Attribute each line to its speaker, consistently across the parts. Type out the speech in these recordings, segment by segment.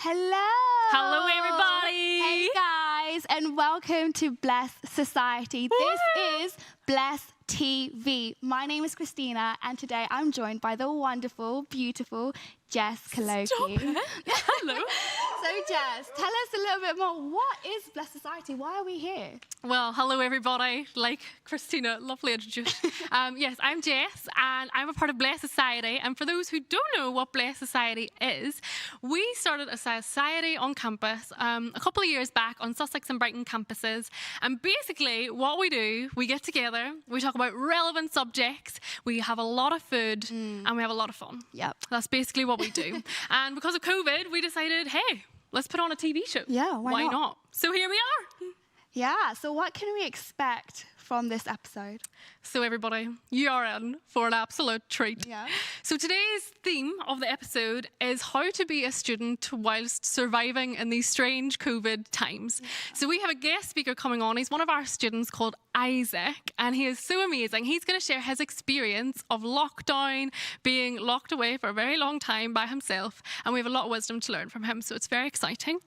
Speaker 1: Hello!
Speaker 2: Hello, everybody!
Speaker 1: Hey, guys, and welcome to BLESS Society. This is BLESS TV. My name is Christina, and today I'm joined by the wonderful, beautiful Jess Kaloki.
Speaker 2: Stop it. Hello.
Speaker 1: So, Jess, tell us a little bit more. What is BLESS Society? Why are we here?
Speaker 2: Well, hello, everybody. Like Christina, lovely introduction. Yes, I'm Jess, and I'm a part of BLESS Society. And for those who don't know what BLESS Society is, we started a society on campus a couple of years back on Sussex and Brighton campuses. And basically, what we do, we get together, we talk about relevant subjects, we have a lot of food, and we have a lot of fun.
Speaker 1: Yep.
Speaker 2: That's basically what we do. And because of COVID, we decided, hey, let's put on a TV show.
Speaker 1: Yeah, why not?
Speaker 2: So here we are.
Speaker 1: Yeah, so what can we expect from this episode?
Speaker 2: So everybody, you are in for an absolute treat.
Speaker 1: Yeah.
Speaker 2: So today's theme of the episode is how to be a student whilst surviving in these strange COVID times. Yeah. So we have a guest speaker coming on. He's one of our students called Isaac, and he is so amazing. He's going to share his experience of lockdown, being locked away for a very long time by himself, and we have a lot of wisdom to learn from him, so it's very exciting.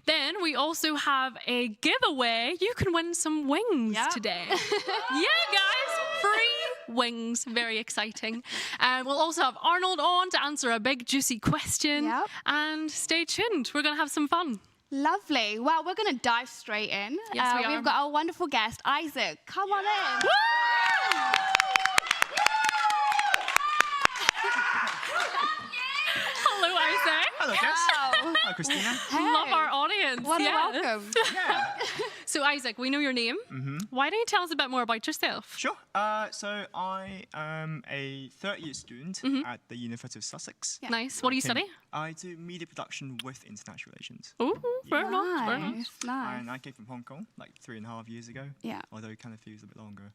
Speaker 2: Then we also have a giveaway. You can win some wings today. Yeah, guys, free wings, very exciting. We'll also have Arnold on to answer a big juicy question.
Speaker 1: Yep.
Speaker 2: And stay tuned, we're going to have some fun.
Speaker 1: Lovely. Well, we're going to dive straight in.
Speaker 2: Yes, we are.
Speaker 1: We've got our wonderful guest, Isaac. Come on in.
Speaker 2: Woo! Hello, Isaac.
Speaker 3: Hello, Jess.
Speaker 1: Wow.
Speaker 3: Hi, Christina.
Speaker 1: Hey.
Speaker 2: Love our audience.
Speaker 1: What a
Speaker 2: yeah.
Speaker 1: welcome.
Speaker 3: Yeah.
Speaker 2: So, Isaac, we know your name.
Speaker 3: Mm-hmm.
Speaker 2: Why don't you tell us a bit more about yourself?
Speaker 3: Sure. So I am a third-year student at the University of Sussex.
Speaker 1: Yeah.
Speaker 2: Nice. What do you study?
Speaker 3: I do media production with international relations.
Speaker 2: Oh, very nice. Very nice.
Speaker 1: Nice.
Speaker 3: And I came from Hong Kong like 3.5 years ago.
Speaker 1: Yeah.
Speaker 3: Although it kind of feels a bit longer.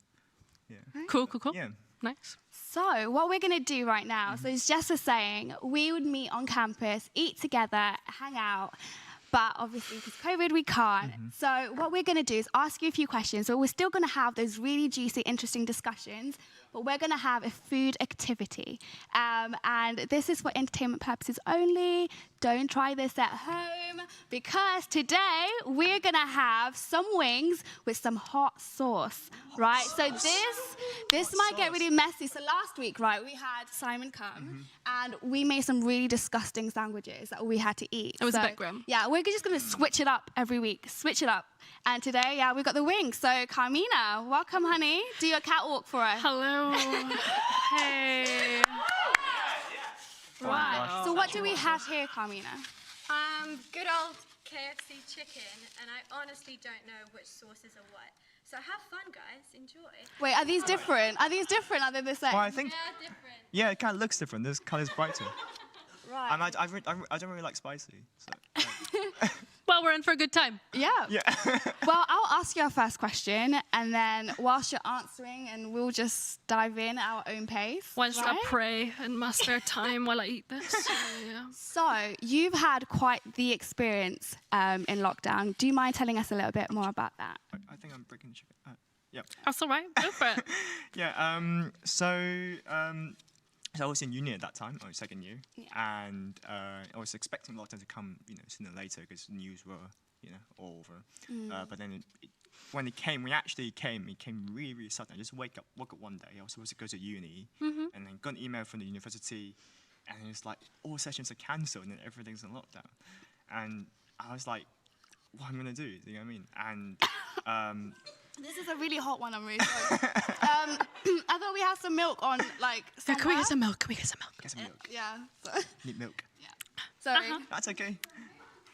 Speaker 3: Yeah.
Speaker 2: Cool, cool, cool.
Speaker 3: Yeah.
Speaker 2: Nice.
Speaker 1: So what we're going to do right now, so as Jess was saying, we would meet on campus, eat together, hang out. But obviously, because COVID, we can't. So what we're going to do is ask you a few questions. So we're still going to have those really juicy, interesting discussions. But we're going to have a food activity. And this is for entertainment purposes only. Don't try this at home. Because today, we're going to have some wings with some hot sauce. Right? So this might get really messy. So last week, right, we had Simon come. And we made some really disgusting sandwiches that we had to eat.
Speaker 2: It was a bit grim.
Speaker 1: Yeah, we're just going to switch it up every week. Switch it up. And today, yeah, we've got the wings. So, Carmina, welcome, honey. Do your catwalk for us.
Speaker 2: Hello. Hey.
Speaker 1: Right. So what do we have here, Carmina?
Speaker 4: Good old KFC chicken, and I honestly don't know which sauces are what. So have fun, guys. Enjoy.
Speaker 1: Wait, are these different? Are these different? Are they the same?
Speaker 3: Well, I think,
Speaker 4: They're different.
Speaker 3: yeah, it kind of looks different. This colour's brighter.
Speaker 1: Right.
Speaker 3: And I don't really like spicy. So,
Speaker 2: Well, we're in for a good time.
Speaker 1: Yeah.
Speaker 3: yeah.
Speaker 1: Well, I'll ask you our first question, and then whilst you're answering, and we'll just dive in at our own pace.
Speaker 2: Whilst
Speaker 1: right?
Speaker 2: I pray in my spare time while I eat this. Yeah.
Speaker 1: So, you've had quite the experience in lockdown. Do you mind telling us a little bit more about that?
Speaker 3: I think I'm breaking the chicken. Yeah.
Speaker 2: That's all right. Go for it.
Speaker 3: Yeah. So I was in uni at that time, or second year, and I was expecting lockdown to come, sooner or later because the news were, all over. But then when it came, it came really, really sudden. I just woke up one day. I was supposed to go to uni, and then got an email from the university, and it's like all sessions are cancelled and everything's in lockdown. And I was like, what am I gonna do? You know what I mean? And
Speaker 1: This is a really hot one, I'm really sorry. I thought we had some milk on, like,
Speaker 2: Yeah, can we get
Speaker 1: somewhere.
Speaker 2: some milk? Can we get some milk?
Speaker 3: get some milk.
Speaker 1: Yeah. So,
Speaker 3: Need milk.
Speaker 1: sorry.
Speaker 3: That's okay.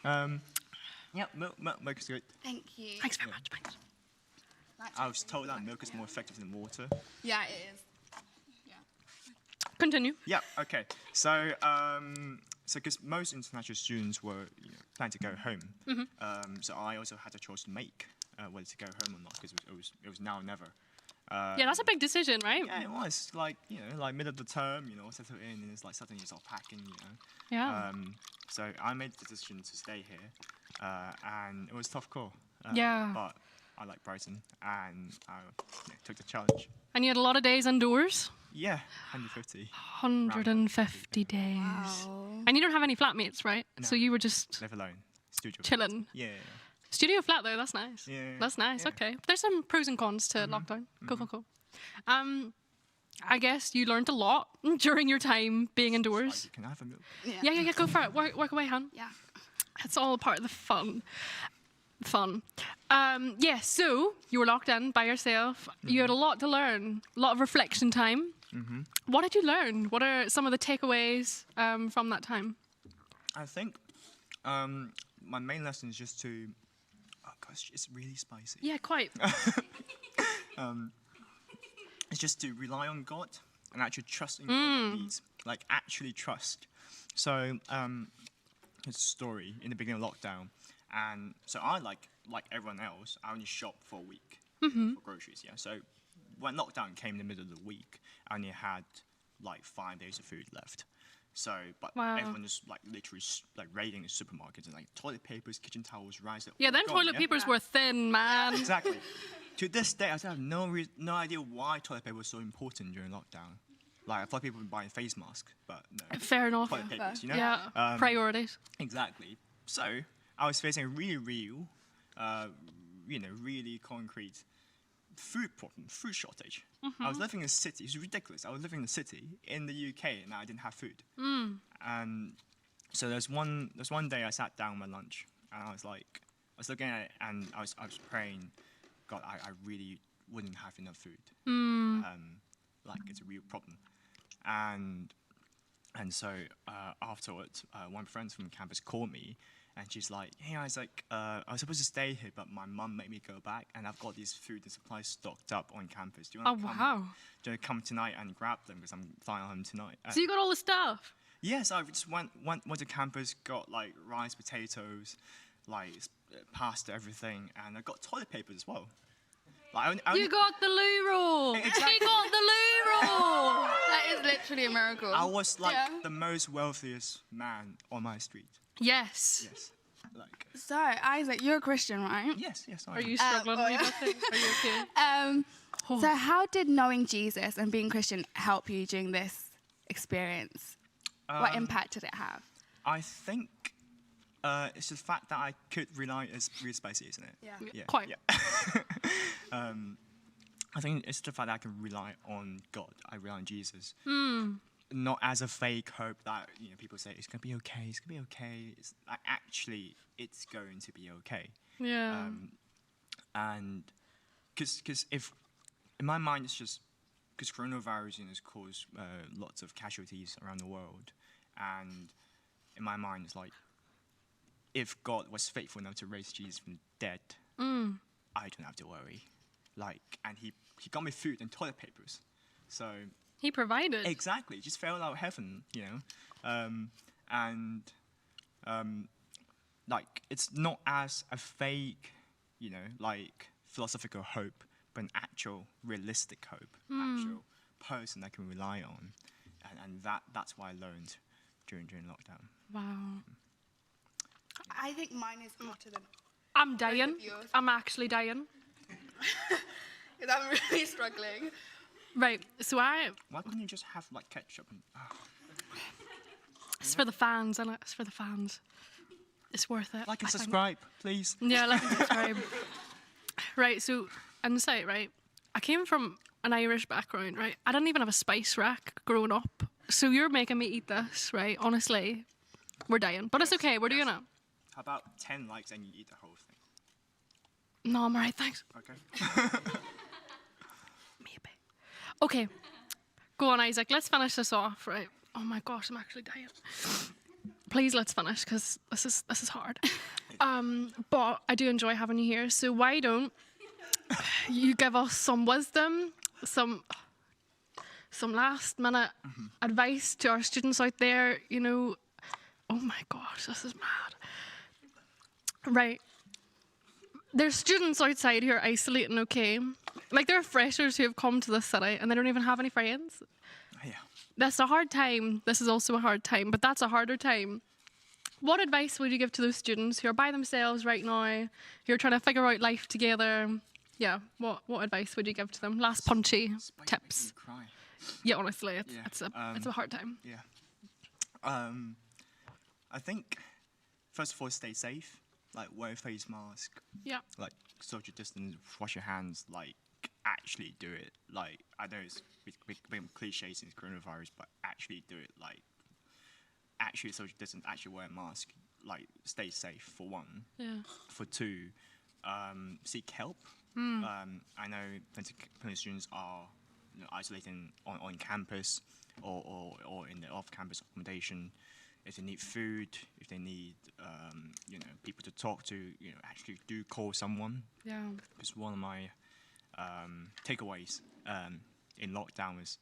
Speaker 3: Yeah, milk is good.
Speaker 1: Thank you.
Speaker 2: Thanks very much. Thanks.
Speaker 3: I was told that milk is more effective than water.
Speaker 1: Yeah, it is.
Speaker 2: Continue.
Speaker 3: Yeah. Okay. So, because most international students were planning to go home, so I also had a choice to make whether to go home or not, because it was now or never.
Speaker 2: Yeah, that's a big decision, right?
Speaker 3: Yeah, it was like middle of the term, settle in, and it's like suddenly you start packing,
Speaker 2: Yeah.
Speaker 3: So I made the decision to stay here, and it was a tough call.
Speaker 2: Yeah.
Speaker 3: But I like Brighton, and I took the challenge.
Speaker 2: And you had a lot of days indoors?
Speaker 3: Yeah, 150.
Speaker 2: 150 days.
Speaker 1: Wow.
Speaker 2: And you don't have any flatmates, right?
Speaker 3: No.
Speaker 2: So you were just
Speaker 3: Live alone. Studio.
Speaker 2: chilling.
Speaker 3: Yeah.
Speaker 2: Studio flat though, that's nice.
Speaker 3: Yeah,
Speaker 2: That's nice,
Speaker 3: yeah.
Speaker 2: okay. There's some pros and cons to lockdown. Cool. I guess you learned a lot during your time being indoors.
Speaker 3: Can I have a milk?
Speaker 2: Yeah, go for it. Work away, Han.
Speaker 1: Yeah.
Speaker 2: It's all part of the fun. Yeah, so you were locked in by yourself. You had a lot to learn, a lot of reflection time. What did you learn? What are some of the takeaways from that time?
Speaker 3: I think my main lesson is just to. Oh gosh, it's really spicy.
Speaker 2: Yeah, quite.
Speaker 3: It's just to rely on God and actually trust in God's needs. Like actually trust. So it's a story in the beginning of lockdown, and so I like everyone else, I only shop for a week for groceries. Yeah. So when lockdown came in the middle of the week, I only had like 5 days of food left. So, but
Speaker 2: Wow.
Speaker 3: everyone was like literally like raiding the supermarkets and like toilet papers, kitchen towels, rice.
Speaker 2: Yeah, then
Speaker 3: gone,
Speaker 2: toilet
Speaker 3: yeah?
Speaker 2: papers were thin, man.
Speaker 3: Exactly. To this day, I still have no idea why toilet paper was so important during lockdown. Like I thought people were buying face masks, but no.
Speaker 2: Fair enough.
Speaker 3: Toilet papers, you know.
Speaker 2: Yeah, priorities.
Speaker 3: Exactly. So I was facing a really real, really concrete food problem, food shortage. I was living in a city. It's ridiculous. I was living in a city in the UK and I didn't have food. And so there's one day I sat down my lunch and I was looking at it and I was praying, God, I really wouldn't have enough food. Like it's a real problem. And so afterwards, one of my friends from campus called me, and she's like, "Hey, Isaac, I was supposed to stay here, but my mum made me go back, and I've got these food and supplies stocked up on campus. Do you want to come?
Speaker 2: Wow.
Speaker 3: Do you want to come tonight and grab them because I'm flying home tonight?"
Speaker 2: So you got all the stuff?
Speaker 3: Yes, I just went to campus, got like rice, potatoes, like pasta, everything, and I got toilet paper as well. Like,
Speaker 2: You got the loo roll.
Speaker 3: Exactly.
Speaker 2: He got the loo roll.
Speaker 1: That is literally a miracle.
Speaker 3: I was like
Speaker 1: Yeah.
Speaker 3: the most wealthiest man on my street.
Speaker 2: Yes.
Speaker 3: Yes. Like.
Speaker 1: So, Isaac, you're a Christian, right?
Speaker 3: Yes. I
Speaker 2: Are
Speaker 3: am.
Speaker 2: you struggling?
Speaker 1: oh, yeah.
Speaker 2: Are you okay?
Speaker 1: So, how did knowing Jesus and being Christian help you during this experience? What impact did it have?
Speaker 3: I think it's the fact that I could rely. It's really spicy, isn't it?
Speaker 1: Yeah.
Speaker 2: Quite.
Speaker 3: Yeah. I think it's the fact that I can rely on God. I rely on Jesus. Not as a fake hope that people say it's gonna be okay. It's gonna be okay. It's like, actually it's going to be okay.
Speaker 2: Yeah.
Speaker 3: And because if in my mind it's just because coronavirus has caused lots of casualties around the world, and in my mind it's like if God was faithful enough to raise Jesus from the dead, I don't have to worry. Like, and he got me food and toilet papers, so
Speaker 2: He provided.
Speaker 3: exactly just fell out of heaven, like it's not as a fake, like philosophical hope, but an actual realistic hope, actual person I can rely on, and that's what I learned during lockdown.
Speaker 2: Wow.
Speaker 1: I think mine is hotter than
Speaker 2: I'm dying.
Speaker 1: of yours.
Speaker 2: I'm actually dying.
Speaker 1: because I'm really struggling.
Speaker 2: Right. So
Speaker 3: Why couldn't you just have like ketchup and?
Speaker 2: it's for the fans, and it's for the fans. It's worth it.
Speaker 3: Like and
Speaker 2: I think.
Speaker 3: subscribe, please.
Speaker 2: Yeah, like and subscribe. Right, so insight, right? I came from an Irish background, right? I didn't even have a spice rack growing up. So you're making me eat this, right? Honestly, we're dying. But it's okay, we're doing it.
Speaker 3: How about 10 likes and you eat the whole thing?
Speaker 2: No, I'm alright, thanks.
Speaker 3: Okay.
Speaker 2: Maybe. Okay, go on, Isaac. Let's finish this off, right? Oh my gosh, I'm actually dying. Please, let's finish, because this is hard. But I do enjoy having you here. So why don't you give us some wisdom, some last minute advice to our students out there? Oh my gosh, this is mad. Right. There's students outside who are isolating, okay? Like there are freshers who have come to this city and they don't even have any friends.
Speaker 3: Yeah.
Speaker 2: That's a hard time. This is also a hard time, but that's a harder time. what advice would you give to those students who are by themselves right now, who are trying to figure out life together? Yeah, what advice would you give to them? Last punchy tips.
Speaker 3: Cry.
Speaker 2: Yeah, honestly,
Speaker 3: Yeah,
Speaker 2: it's a hard time.
Speaker 3: Yeah. I think, first of all, stay safe. Like, wear a face mask.
Speaker 2: Yeah.
Speaker 3: Like, social distance, wash your hands. Like, actually do it. Like, I know it's a bit cliche since coronavirus, but actually do it. Like, actually social distance, actually wear a mask. Like, stay safe, for one.
Speaker 2: Yeah.
Speaker 3: For two, seek help. I know plenty of students are isolating on campus or in the off-campus accommodation. If they need food, if they need people to talk to, actually do call someone.
Speaker 2: Yeah.
Speaker 3: Because one of my takeaways in lockdown was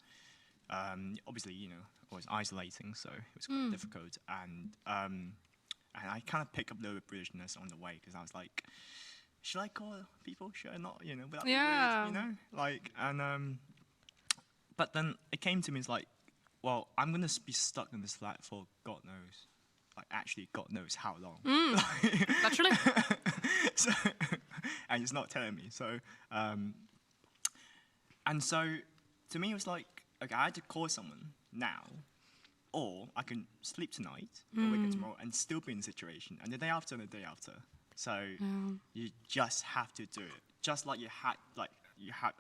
Speaker 3: obviously I was isolating, so it was quite difficult, and I kind of picked up a little bit of Britishness on the way, because I was like, should I call people? Should I not? Without being rude, like, and but then it came to me, it's like, well, I'm gonna be stuck in this flat for God knows, like, actually God knows how long.
Speaker 2: Literally.
Speaker 3: So, and it's not telling me. So, and so to me it was like, okay, I had to call someone now, or I can sleep tonight or wake up tomorrow and still be in the situation, and the day after and the day after. So you just have to do it. Just like you had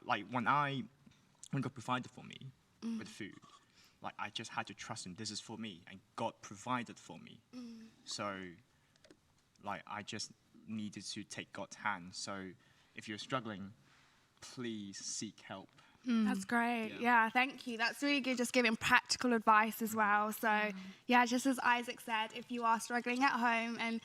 Speaker 3: when God provided for me with food, like, I just had to trust Him. This is for me, and God provided for me. So, like, I just needed to take God's hand. So, if you're struggling, please seek help.
Speaker 1: That's great. Yeah, thank you. That's really good, just giving practical advice as well. So, yeah, just as Isaac said, if you are struggling at home and,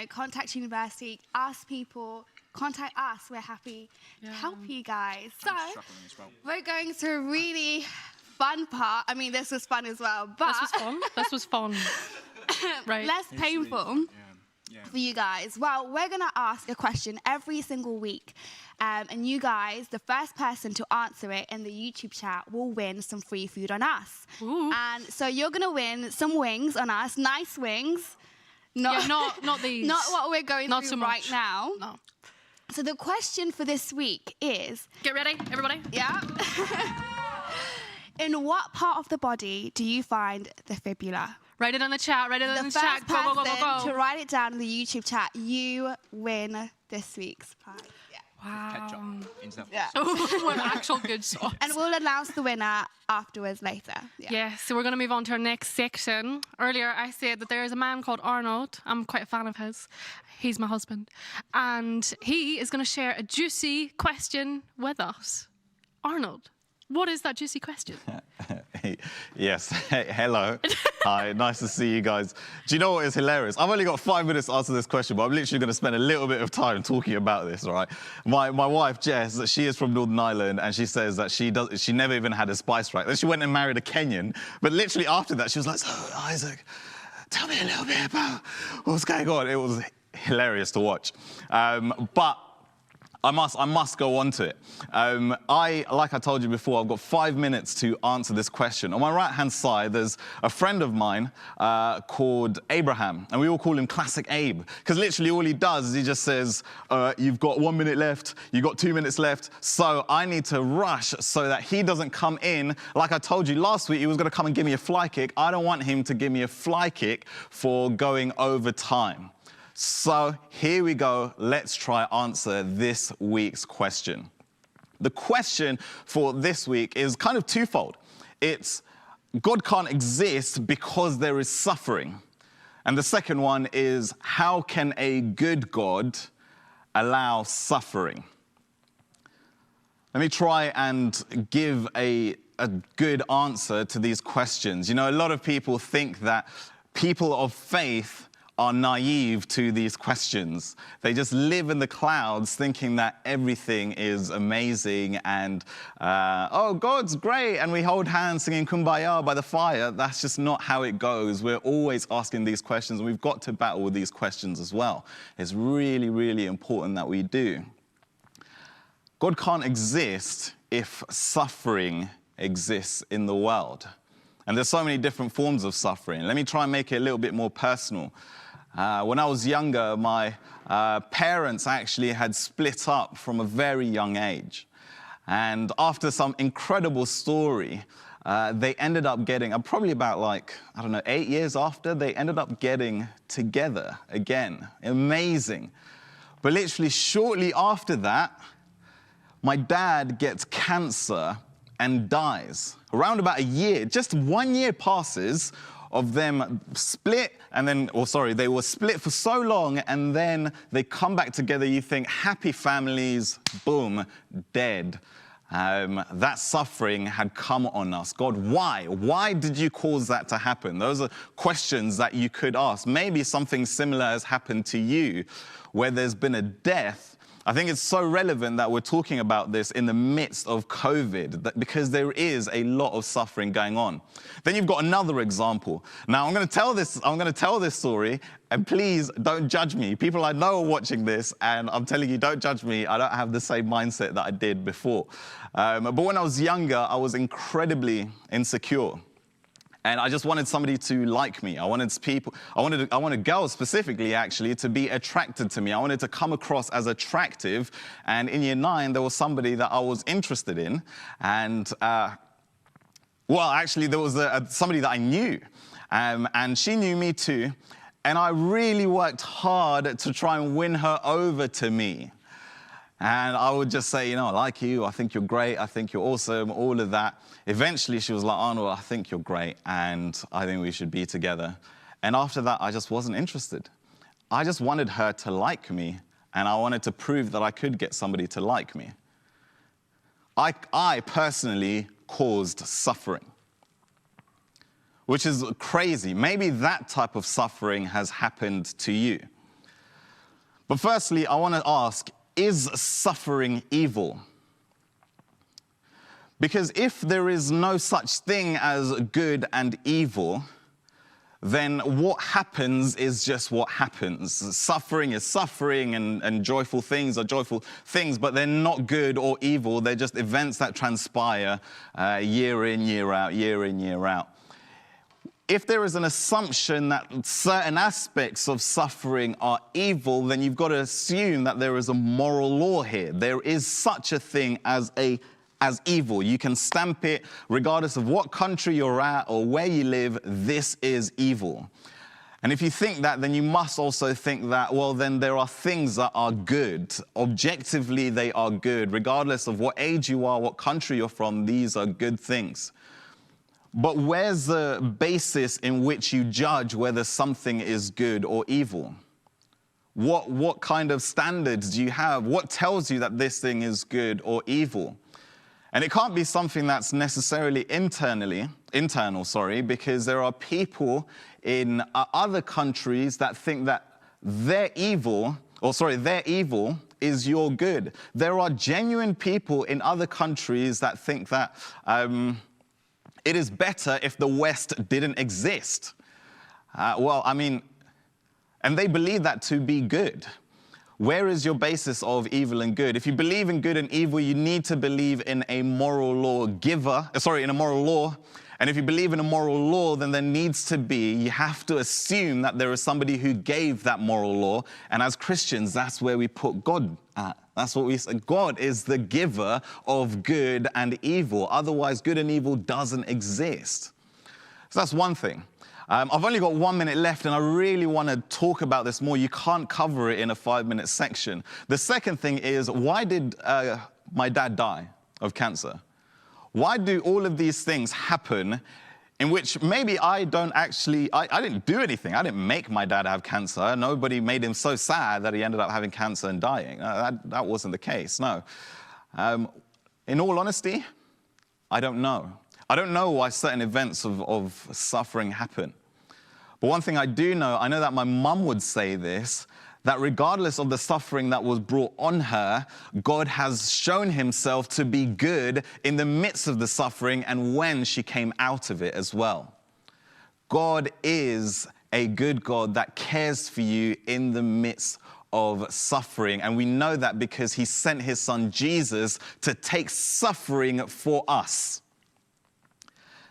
Speaker 1: contact university, ask people, contact us. We're happy to help you guys. So,
Speaker 3: I'm struggling as well.
Speaker 1: we're going to a really fun part. I mean, this was fun as well, but
Speaker 2: This was fun. Right.
Speaker 1: less painful.
Speaker 3: Yeah.
Speaker 1: For you guys. Well, we're going to ask a question every single week. And you guys, the first person to answer it in the YouTube chat will win some free food on us.
Speaker 2: Ooh.
Speaker 1: And so you're going to win some wings on us, nice wings.
Speaker 2: Not these.
Speaker 1: Not what we're going
Speaker 2: Not
Speaker 1: through
Speaker 2: so much.
Speaker 1: right now.
Speaker 2: No.
Speaker 1: So the question for this week is...
Speaker 2: Get ready, everybody.
Speaker 1: Yeah. In what part of the body do you find the fibula?
Speaker 2: Write it in the chat. Write it in
Speaker 1: The
Speaker 2: the
Speaker 1: first
Speaker 2: chat. Go, go, go,
Speaker 1: person
Speaker 2: go,
Speaker 1: to
Speaker 2: go.
Speaker 1: write it down in the YouTube chat, you win this week's prize.
Speaker 3: Ketchup
Speaker 2: Wow.
Speaker 3: instead of
Speaker 1: Yeah.
Speaker 2: What actual good sauce.
Speaker 1: And we'll announce the winner afterwards later.
Speaker 2: Yeah, so we're going to move on to our next section. Earlier, I said that there is a man called Arnold. I'm quite a fan of his. He's my husband. And he is going to share a juicy question with us. Arnold, what is that juicy question?
Speaker 5: Yes, hello. Hi, nice to see you guys. Do you know what is hilarious? I've only got 5 minutes to answer this question, but I'm literally going to spend a little bit of time talking about this, all right? My wife, Jess, she is from Northern Ireland, and she says that she never even had a spice rack. Then she went and married a Kenyan, but literally after that, she was like, so, Isaac, tell me a little bit about what's going on. It was hilarious to watch. But I must go on to it. Like I told you before, I've got 5 minutes to answer this question. On my right-hand side, there's a friend of mine called Abraham, and we all call him Classic Abe, because literally all he does is he just says, you've got 1 minute left, you've got 2 minutes left, so I need to rush so that he doesn't come in. Like I told you last week, he was going to come and give me a fly kick. I don't want him to give me a fly kick for going over time. So here we go. Let's try answer this week's question. The question for this week is kind of twofold. It's God can't exist because there is suffering. And the second one is, how can a good God allow suffering? Let me try and give a good answer to these questions. A lot of people think that people of faith are naive to these questions. They just live in the clouds thinking that everything is amazing and, oh, God's great, and we hold hands singing Kumbaya by the fire. That's just not how it goes. We're always asking these questions, and we've got to battle with these questions as well. It's really, really important that we do. God can't exist if suffering exists in the world. And there's so many different forms of suffering. Let me try and make it a little bit more personal. When I was younger, my parents actually had split up from a very young age. And after some incredible story, they ended up getting, probably about 8 years after, they ended up getting together again. Amazing. But literally shortly after that, my dad gets cancer and dies. Around about a year, just 1 year passes of them split, and then, they were split for so long, and then they come back together. You think, happy families, boom, dead. That suffering had come on us. God, why? Why did you cause that to happen? Those are questions that you could ask. Maybe something similar has happened to you, where there's been a death. I think it's so relevant that we're talking about this in the midst of COVID, because there is a lot of suffering going on. Then you've got another example. Now, I'm going to tell this story, and please don't judge me. People I know are watching this, and I'm telling you, don't judge me. I don't have the same mindset that I did before. But when I was younger, I was incredibly insecure. And I just wanted somebody to like me. I wanted girls specifically, actually, to be attracted to me. I wanted to come across as attractive. And in year 9, there was somebody that I was interested in. And, there was somebody that I knew. And she knew me too. And I really worked hard to try and win her over to me. And I would just say, I like you, I think you're great, I think you're awesome, all of that. Eventually, she was like, Arnold, I think you're great, and I think we should be together. And after that, I just wasn't interested. I just wanted her to like me, and I wanted to prove that I could get somebody to like me. I personally caused suffering, which is crazy. Maybe that type of suffering has happened to you. But firstly, I want to ask, is suffering evil? Because if there is no such thing as good and evil, then what happens is just what happens. Suffering is suffering, and joyful things are joyful things, but they're not good or evil. They're just events that transpire year in, year out, year in, year out. If there is an assumption that certain aspects of suffering are evil, then you've got to assume that there is a moral law here. There is such a thing as evil. You can stamp it regardless of what country you're at or where you live. This is evil. And if you think that, then you must also think that, well, then there are things that are good. Objectively, they are good. Regardless of what age you are, what country you're from, these are good things. But where's the basis in which you judge whether something is good or evil? What kind of standards do you have? What tells you that this thing is good or evil? And it can't be something that's necessarily internal, because there are people in other countries that think that their evil is your good. There are genuine people in other countries that think that it is better if the West didn't exist. And they believe that to be good. Where is your basis of evil and good? If you believe in good and evil, you need to believe in a moral law in a moral law. And if you believe in a moral law, then you have to assume that there is somebody who gave that moral law. And as Christians, that's where we put God at. That's what we say. God is the giver of good and evil. Otherwise, good and evil doesn't exist. So that's one thing. I've only got 1 minute left, and I really want to talk about this more. You can't cover it in a 5-minute section. The second thing is, why did my dad die of cancer? Why do all of these things happen in which maybe I didn't do anything. I didn't make my dad have cancer. Nobody made him so sad that he ended up having cancer and dying. That wasn't the case, no. In all honesty, I don't know. I don't know why certain events of suffering happen. But one thing I do know, I know that my mum would say this, that regardless of the suffering that was brought on her, God has shown himself to be good in the midst of the suffering and when she came out of it as well. God is a good God that cares for you in the midst of suffering. And we know that because he sent his son Jesus to take suffering for us.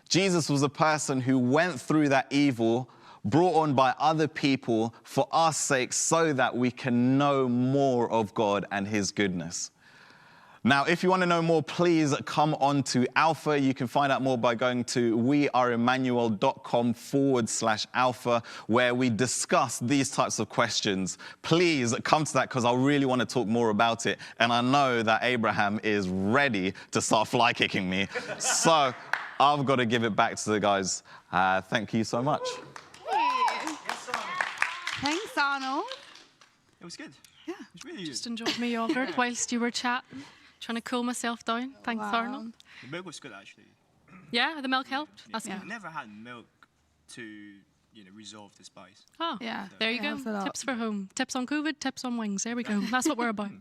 Speaker 5: Jesus was a person who went through that evil brought on by other people for our sake so that we can know more of God and his goodness. Now, if you want to know more, please come on to Alpha. You can find out more by going to weareemmanuel.com/alpha, where we discuss these types of questions. Please come to that because I really want to talk more about it. And I know that Abraham is ready to start fly kicking me. So I've got to give it back to the guys. Thank you so much.
Speaker 1: Thanks, Arnold.
Speaker 3: It was good.
Speaker 1: Yeah.
Speaker 3: It was really
Speaker 2: Just
Speaker 3: good.
Speaker 2: enjoyed my yogurt whilst you were chatting, trying to cool myself down. Thanks,
Speaker 1: Wow.
Speaker 2: Arnold.
Speaker 3: The milk was good, actually.
Speaker 2: Yeah, the milk helped. That's
Speaker 1: Yeah.
Speaker 3: I've never had milk to, resolve the spice.
Speaker 2: Oh,
Speaker 1: Yeah.
Speaker 2: there you
Speaker 1: It
Speaker 2: go.
Speaker 1: helps a lot.
Speaker 2: Tips for home. Tips on COVID, tips on wings. There we go. That's what we're about.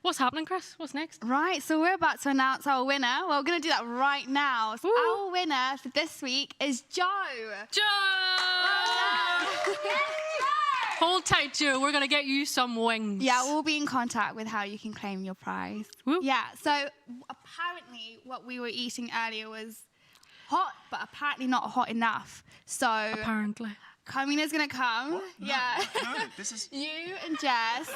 Speaker 2: What's happening, Chris? What's next?
Speaker 1: Right, so we're about to announce our winner. Well, we're going to do that right now. So
Speaker 2: Woo.
Speaker 1: our winner for this week is Joe.
Speaker 2: Joe! Hold tight, Joe. We're going to get you some wings.
Speaker 1: Yeah, we'll be in contact with how you can claim your prize.
Speaker 2: Woo.
Speaker 1: Yeah, so apparently what we were eating earlier was hot, but apparently not hot enough. So
Speaker 2: Apparently.
Speaker 1: Kamina's going to come.
Speaker 3: What? No,
Speaker 1: Yeah.
Speaker 3: No, this is...
Speaker 1: You and Jess.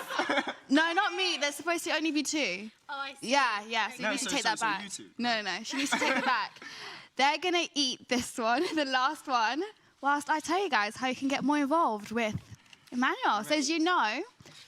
Speaker 1: No, not me. There's supposed to only be two.
Speaker 4: Oh, I see.
Speaker 1: Yeah, so you
Speaker 3: No,
Speaker 1: need to
Speaker 3: so-
Speaker 1: take
Speaker 3: so-
Speaker 1: that
Speaker 3: so
Speaker 1: back.
Speaker 3: you two.
Speaker 1: No, she needs to take it back. They're going to eat this one, the last one, whilst I tell you guys how you can get more involved with Emmanuel. So as you know,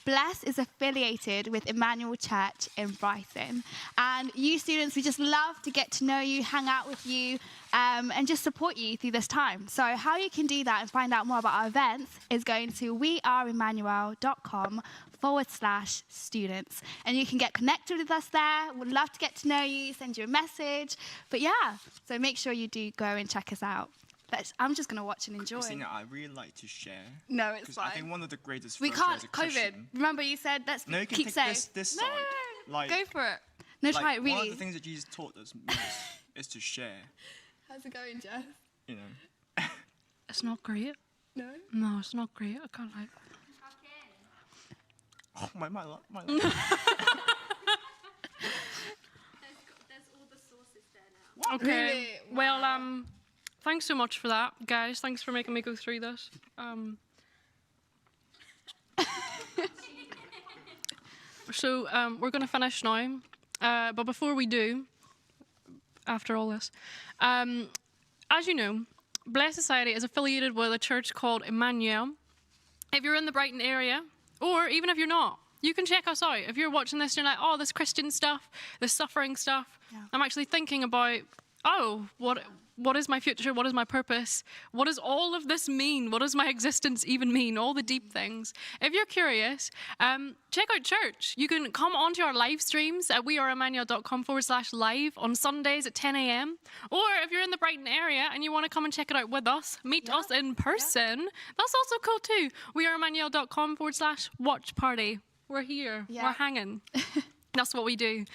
Speaker 1: BLESS is affiliated with Emmanuel Church in Brighton. And you students, we just love to get to know you, hang out with you, and just support you through this time. So how you can do that and find out more about our events is going to weareemmanuel.com/students. And you can get connected with us there. We'd love to get to know you, send you a message. But yeah, so make sure you do go and check us out. I'm just going to watch and enjoy.
Speaker 3: Christina, I really like to share.
Speaker 1: No, it's
Speaker 3: Because
Speaker 1: fine.
Speaker 3: I think one of the greatest
Speaker 1: We
Speaker 3: threats
Speaker 1: can't.
Speaker 3: as a
Speaker 1: COVID.
Speaker 3: Christian-
Speaker 1: Remember, you said let's
Speaker 3: No, you can
Speaker 1: keep
Speaker 3: take
Speaker 1: safe.
Speaker 3: this
Speaker 1: No,
Speaker 3: side. Like-
Speaker 1: go for it. No,
Speaker 3: Like,
Speaker 1: try it
Speaker 3: one of
Speaker 1: really.
Speaker 3: the things that Jesus taught us most is to share.
Speaker 1: How's it going, Jess?
Speaker 3: You know.
Speaker 2: It's not great.
Speaker 1: No.
Speaker 2: No, it's not great. I can't lie.
Speaker 3: Oh, my
Speaker 4: There's all the sauces there now.
Speaker 2: Okay.
Speaker 1: Really?
Speaker 2: Well, thanks so much for that, guys. Thanks for making me go through this. So we're going to finish now. But before we do, after all this, as you know, BLESS Society is affiliated with a church called Emmanuel. If you're in the Brighton area, or even if you're not, you can check us out. If you're watching this and you're like, oh, this Christian stuff, this suffering stuff,
Speaker 1: Yeah.
Speaker 2: I'm actually thinking about, oh, what is my future? What is my purpose? What does all of this mean? What does my existence even mean? All the deep things. If you're curious, check out church. You can come onto our live streams at weareemmanuel.com/live on Sundays at 10 a.m. Or if you're in the Brighton area and you want to come and check it out with us, meet us in person, that's also cool too. weareemmanuel.com/watch party. We're here.
Speaker 1: Yeah.
Speaker 2: We're hanging. That's what we do.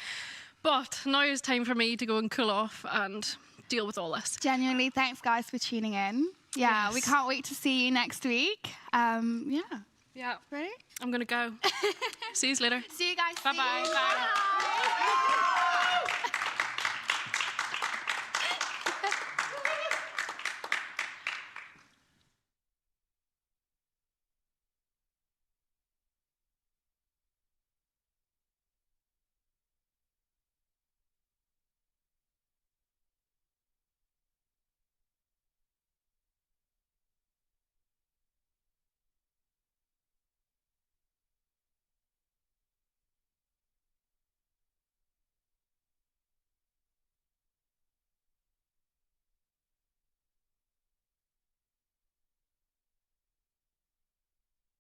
Speaker 2: But now is time for me to go and cool off and deal with all this.
Speaker 1: Genuinely, thanks, guys, for tuning in. Yeah, we
Speaker 2: Yes.
Speaker 1: can't wait to see you next week. Yeah.
Speaker 2: Yeah,
Speaker 1: Ready?
Speaker 2: I'm going to go. See you later.
Speaker 1: See you guys.
Speaker 2: Bye-bye.
Speaker 1: soon.
Speaker 2: Bye.
Speaker 1: Bye.